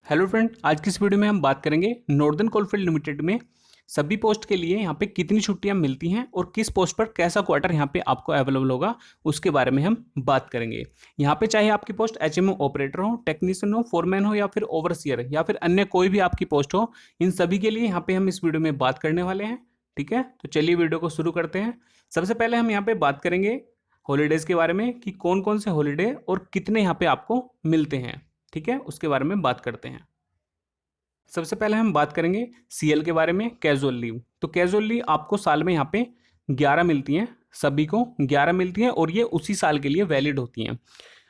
Hello friend, आज की इस वीडियो में हम बात करेंगे नॉर्दर्न कोलफील्ड लिमिटेड में सभी पोस्ट के लिए यहाँ पे कितनी छुट्टियां मिलती हैं और किस पोस्ट पर कैसा क्वार्टर यहाँ पे आपको अवेलेबल होगा उसके बारे में हम बात करेंगे। यहाँ पे चाहे आपकी पोस्ट एचएमओ ऑपरेटर हो, टेक्नीशियन हो, फोरमैन हो या फिर ओवरसियर या फिर अन्य कोई भी आपकी पोस्ट हो, इन सभी के लिए यहाँ पे हम इस वीडियो में बात करने वाले हैं। ठीक है, तो चलिए वीडियो को शुरू करते हैं। सबसे पहले हम यहाँ पे बात करेंगे हॉलीडेज के बारे में कि कौन कौन से हॉलीडे और कितने यहाँ पे आपको मिलते हैं। ठीक है, उसके बारे में बात करते हैं। सबसे पहले हम बात करेंगे सीएल के बारे में, कैजुअल लीव। तो कैजुअल लीव आपको साल में यहाँ पे 11 मिलती हैं, सभी को 11 मिलती हैं और ये उसी साल के लिए वैलिड होती हैं।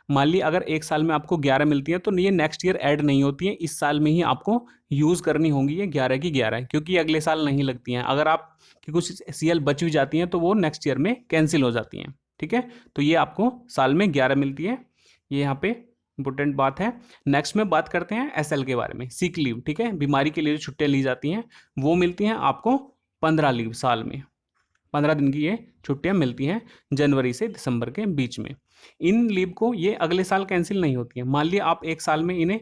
मान ली अगर एक साल में आपको 11 मिलती है तो ये नेक्स्ट ईयर ऐड नहीं होती है, इस साल में ही आपको यूज़ करनी होंगी ये 11 की 11, क्योंकि ये अगले साल नहीं लगती हैं। अगर आप की कुछ सीएल बच भी जाती हैं तो वो नेक्स्ट ईयर में कैंसिल हो जाती हैं। ठीक है, तो ये आपको साल में 11 मिलती है, ये यहाँ पे इंपॉर्टेंट बात है। नेक्स्ट में बात करते हैं एसएल के बारे में, सिक लीव। ठीक है, बीमारी के लिए जो छुट्टियां ली जाती हैं वो मिलती हैं आपको 15 लीव, साल में 15 दिन की ये छुट्टियां मिलती हैं जनवरी से दिसंबर के बीच में। इन लीव को ये अगले साल कैंसिल नहीं होती है। मान लिया आप एक साल में इन्हें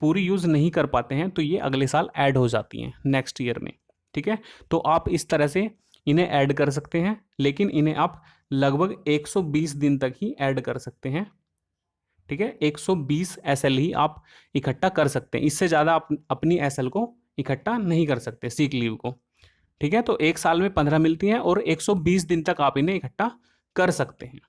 पूरी यूज नहीं कर पाते हैं तो ये अगले साल ऐड हो जाती हैं नेक्स्ट ईयर में। ठीक है, तो आप इस तरह से इन्हें ऐड कर सकते हैं, लेकिन इन्हें आप लगभग 120 दिन तक ही ऐड कर सकते हैं। ठीक है, 120 एसएल ही आप इकट्ठा कर सकते हैं, इससे ज़्यादा आप अपनी एसएल को इकट्ठा नहीं कर सकते, सीक लीव को। ठीक है, तो एक साल में 15 मिलती हैं और 120 दिन तक आप इन्हें इकट्ठा कर सकते हैं।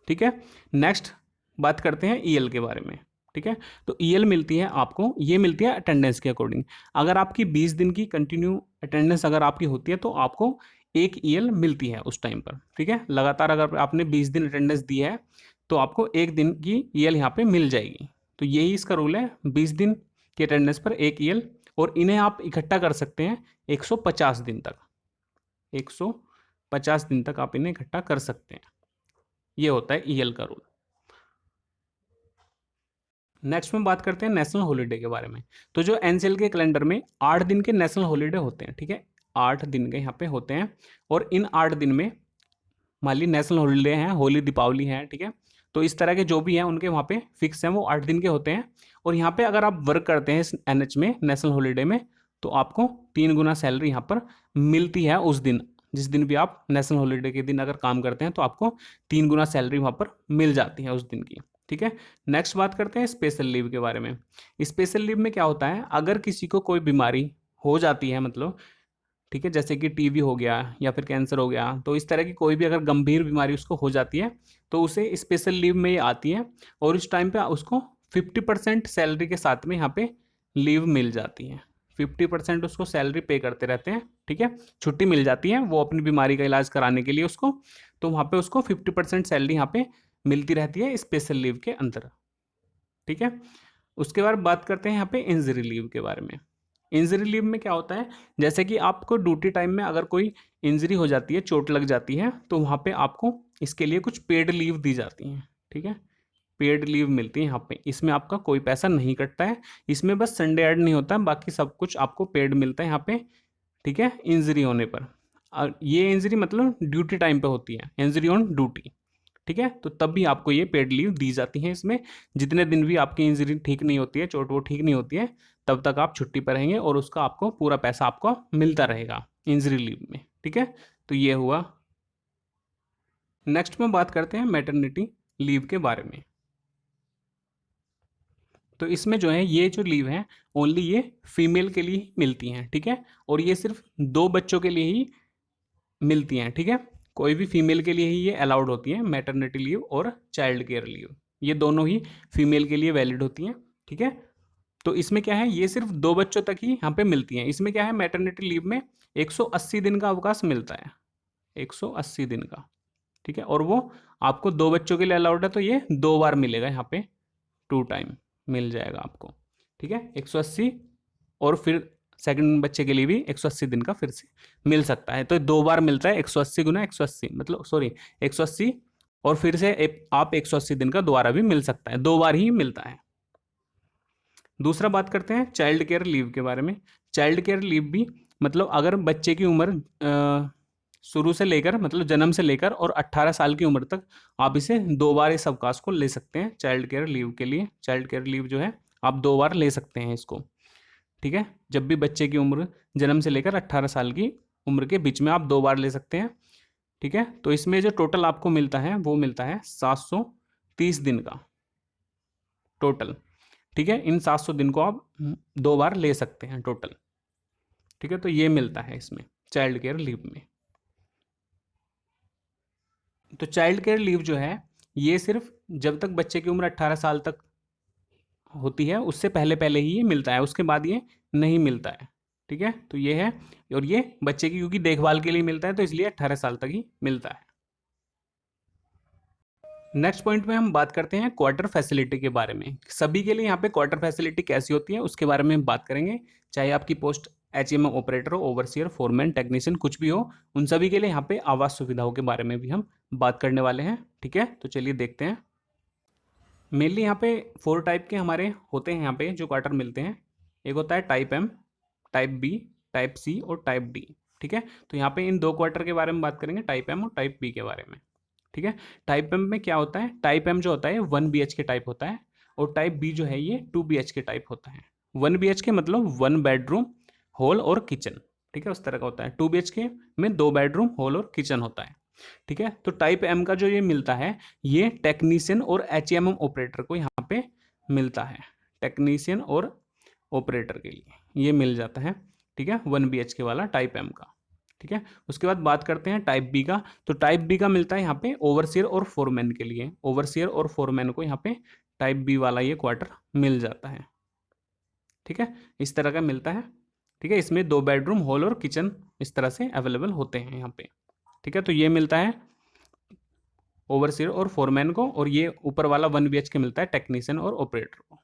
ठीक है, नेक्स्ट बात करते हैं ईएल के बारे में। ठीक है, तो ईएल मिलती है आपको, ये मिलती है अटेंडेंस के अकॉर्डिंग। अगर आपकी 20 दिन की कंटिन्यू अटेंडेंस अगर आपकी होती है तो आपको एक ईएल मिलती है उस टाइम पर। ठीक है, लगातार अगर आपने 20 दिन अटेंडेंस दी है तो आपको एक दिन की ईएल यहाँ पे मिल जाएगी। तो यही इसका रूल है, 20 दिन की अटेंडेंस पर एक ईएल, और इन्हें आप इकट्ठा कर सकते हैं 150 दिन तक। 150 दिन तक आप इन्हें इकट्ठा कर सकते हैं, ये होता है ईएल का रूल। नेक्स्ट में बात करते हैं नेशनल हॉलीडे के बारे में। तो जो एनसीएल के कैलेंडर में 8 दिन के नेशनल हॉलीडे होते हैं। ठीक है, 8 दिन के यहाँ पे होते हैं, और इन 8 दिन में मान ली नेशनल हॉलीडे हैं, होली, दीपावली है। ठीक है, तो इस तरह के जो भी हैं उनके वहाँ पे फिक्स हैं, वो 8 दिन के होते हैं। और यहाँ पे अगर आप वर्क करते हैं इस एनएच में, नेशनल हॉलीडे में, तो आपको 3 गुना सैलरी यहाँ पर मिलती है उस दिन। जिस दिन भी आप नेशनल हॉलीडे के दिन अगर काम करते हैं तो आपको 3 गुना सैलरी वहाँ पर मिल जाती है उस दिन की। ठीक है, नेक्स्ट बात करते हैं स्पेशल लीव के बारे में। स्पेशल लीव में क्या होता है, अगर किसी को कोई बीमारी हो जाती है, मतलब ठीक है, जैसे कि टीबी हो गया या फिर कैंसर हो गया, तो इस तरह की कोई भी अगर गंभीर बीमारी उसको हो जाती है तो उसे स्पेशल लीव में ये आती है, और इस टाइम पे उसको 50% सैलरी के साथ में यहाँ पे लीव मिल जाती है। 50% उसको सैलरी पे करते रहते हैं। ठीक है, छुट्टी मिल जाती है वो अपनी बीमारी का इलाज कराने के लिए उसको, तो वहाँ पे उसको 50% सैलरी यहाँ पे मिलती रहती है स्पेशल लीव के अंदर। ठीक है, उसके बाद बात करते हैं यहाँ पे इंजरी लीव के बारे में। इंजरी लीव में क्या होता है, जैसे कि आपको ड्यूटी टाइम में अगर कोई इंजरी हो जाती है, चोट लग जाती है, तो वहाँ पे आपको इसके लिए कुछ पेड लीव दी जाती हैं। ठीक है, पेड लीव मिलती है यहाँ पे, इसमें आपका कोई पैसा नहीं कटता है, इसमें बस संडे ऐड नहीं होता है, बाकी सब कुछ आपको पेड मिलता है यहाँ पे। ठीक है, इंजरी होने पर, और ये इंजरी मतलब ड्यूटी टाइम पे होती है, इंजरी ऑन ड्यूटी। ठीक है, तो तब भी आपको ये पेड लीव दी जाती है। इसमें जितने दिन भी आपकी इंजरी ठीक नहीं होती है, चोट वो ठीक नहीं होती है, तब तक आप छुट्टी पर रहेंगे और उसका आपको पूरा पैसा आपको मिलता रहेगा इंजरी लीव में। ठीक है, तो ये हुआ। नेक्स्ट में बात करते हैं मैटरनिटी लीव के बारे में। तो इसमें जो है ये जो लीव है ओनली ये फीमेल के लिए ही मिलती हैं। ठीक है, और ये सिर्फ 2 बच्चों के लिए ही मिलती हैं। ठीक है, कोई भी फीमेल के लिए ही ये अलाउड होती है, मैटरनिटी लीव और चाइल्ड केयर लीव, ये दोनों ही फीमेल के लिए वैलिड होती हैं। ठीक है, तो इसमें क्या है, ये सिर्फ 2 बच्चों तक ही यहाँ पे मिलती हैं। इसमें क्या है, मैटरनिटी लीव में 180 दिन का अवकाश मिलता है, 180 दिन का। ठीक है, और वो आपको 2 बच्चों के लिए अलाउड है, तो ये 2 बार मिलेगा यहाँ पे, 2 टाइम मिल जाएगा आपको। ठीक है, 180, और फिर सेकंड बच्चे के लिए भी 180 दिन का फिर से मिल सकता है, तो 2 बार मिलता है। 180 गुना 180 मतलब सॉरी 180, और फिर से आप 180 दिन का दोबारा भी मिल सकता है, 2 बार ही मिलता है। दूसरा बात करते हैं चाइल्ड केयर लीव के बारे में। चाइल्ड केयर लीव भी मतलब अगर बच्चे की उम्र शुरू से लेकर मतलब जन्म से लेकर और 18 साल की उम्र तक आप इसे 2 बार इस अवकाश को ले सकते हैं चाइल्ड केयर लीव के लिए। चाइल्ड केयर लीव जो है आप 2 बार ले सकते हैं इसको। ठीक है, जब भी बच्चे की उम्र जन्म से लेकर 18 साल की उम्र के बीच में आप 2 बार ले सकते हैं। ठीक है, तो इसमें जो टोटल आपको मिलता है वो मिलता है 730 दिन का टोटल। ठीक है, इन 700 दिन को आप 2 बार ले सकते हैं टोटल। ठीक है, तो ये मिलता है इसमें चाइल्ड केयर लीव में। तो चाइल्ड केयर लीव जो है ये सिर्फ जब तक बच्चे की उम्र 18 साल तक होती है उससे पहले पहले ही ये मिलता है, उसके बाद ये नहीं मिलता है। ठीक है, तो ये है, और ये बच्चे की क्योंकि देखभाल के लिए मिलता है तो इसलिए 18 साल तक ही मिलता है। नेक्स्ट पॉइंट में हम बात करते हैं क्वार्टर फैसिलिटी के बारे में। सभी के लिए यहाँ पे क्वार्टर फैसिलिटी कैसी होती है उसके बारे में हम बात करेंगे। चाहे आपकी पोस्ट HMM ऑपरेटर हो, ओवरसियर, फोरमैन, टेक्नीशियन कुछ भी हो, उन सभी के लिए यहाँ पे आवास सुविधाओं के बारे में भी हम बात करने वाले हैं। ठीक है, तो चलिए देखते हैं। मेनली यहाँ पे 4 टाइप के हमारे होते हैं यहाँ पे जो क्वार्टर मिलते हैं। एक होता है type M, type B, type C और टाइप D। ठीक है, तो यहाँ पे इन 2 क्वार्टर के बारे में बात करेंगे, टाइप M और टाइप B के बारे में। ठीक है, टाइप M में क्या होता है, टाइप M जो होता है 1 BHK टाइप होता है, और टाइप B जो है ये 2 BHK टाइप होता है। 1 BHK मतलब 1 बेडरूम, हॉल और किचन। ठीक है, उस तरह का होता है। 2 BHK में 2 बेडरूम, हॉल और किचन होता है। ठीक है, तो टाइप M का जो ये मिलता है ये टेक्नीशियन और HMM ऑपरेटर को यहाँ पे मिलता है। टेक्नीशियन और ऑपरेटर के लिए ये मिल जाता है। ठीक है, 1 BHK वाला टाइप M का। ठीक है, उसके बाद बात करते हैं टाइप B का। तो टाइप B का मिलता है यहाँ पे ओवरसियर और फोरमैन के लिए। ओवरसियर और फोरमैन को यहाँ पे टाइप B वाला ये क्वार्टर मिल जाता है। ठीक है, इस तरह का मिलता है। ठीक है, इसमें 2 बेडरूम, हॉल और किचन इस तरह से अवेलेबल होते हैं यहाँ पे। ठीक है, तो ये मिलता है ओवरसियर और फोरमैन को, और ये ऊपर वाला 1 BHK मिलता है टेक्नीशियन और ऑपरेटर को।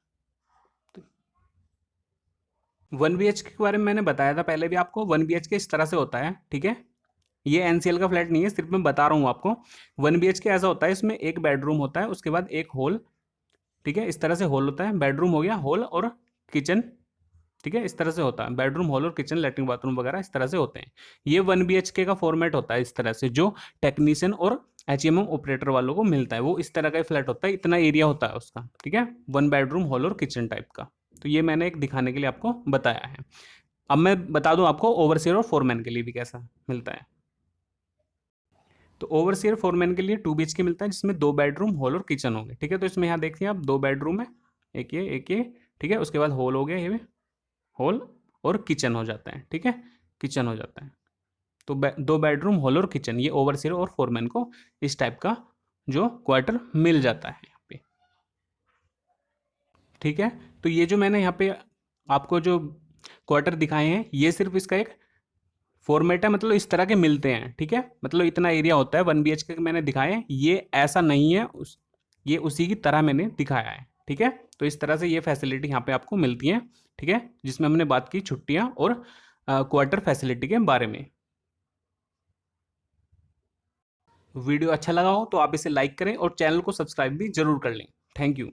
1 BHK के बारे में मैंने बताया था पहले भी आपको। 1 BHK इस तरह से होता है। ठीक है, ये NCL का फ्लैट नहीं है, सिर्फ मैं बता रहा हूँ आपको। 1 BHK ऐसा होता है, इसमें एक बेडरूम होता है, उसके बाद एक हॉल। ठीक है, इस तरह से हॉल होता है, बेडरूम हो गया, हॉल और किचन। ठीक है, इस तरह से होता है, बेडरूम, हॉल और किचन, लेटरिन, बाथरूम वगैरह इस तरह से होते हैं। ये 1 BHK का फॉर्मेट होता है इस तरह से, जो टेक्नीशियन और HMM ऑपरेटर वालों को मिलता है। वो इस तरह का फ्लैट होता है, इतना एरिया होता है उसका। ठीक है, 1 बेडरूम, हॉल और किचन टाइप का। तो ये मैंने एक दिखाने के लिए आपको बताया है। अब मैं बता दूं आपको ओवरसियर और फोरमैन के लिए भी कैसा मिलता है। तो ओवरसियर फोरमैन के लिए 2 BHK मिलता है, जिसमें 2 बेडरूम, हॉल और किचन होंगे। ठीक है, तो इसमें यहाँ देखिए आप 2 बेडरूम है, एक ये एक ये। ठीक है, उसके बाद हॉल हो गया, ये हॉल और किचन हो जाता है। ठीक है, किचन हो जाता है। तो 2 बेडरूम, हॉल और किचन, ये ओवरसियर और फोरमैन को इस टाइप का जो क्वार्टर मिल जाता है यहाँ पे। ठीक है, तो ये जो मैंने यहाँ पे आपको जो क्वार्टर दिखाए हैं ये सिर्फ इसका एक फॉर्मेट है, मतलब इस तरह के मिलते हैं। ठीक है, मतलब इतना एरिया होता है 1 BHK के मैंने दिखाए हैं, ये ऐसा नहीं है, ये उसी की तरह मैंने दिखाया है। ठीक है, तो इस तरह से ये फैसिलिटी यहाँ पे आपको मिलती है। ठीक है, जिसमें हमने बात की छुट्टियां और क्वार्टर फैसिलिटी के बारे में। वीडियो अच्छा लगा हो तो आप इसे लाइक करें और चैनल को सब्सक्राइब भी जरूर कर लें। Thank you.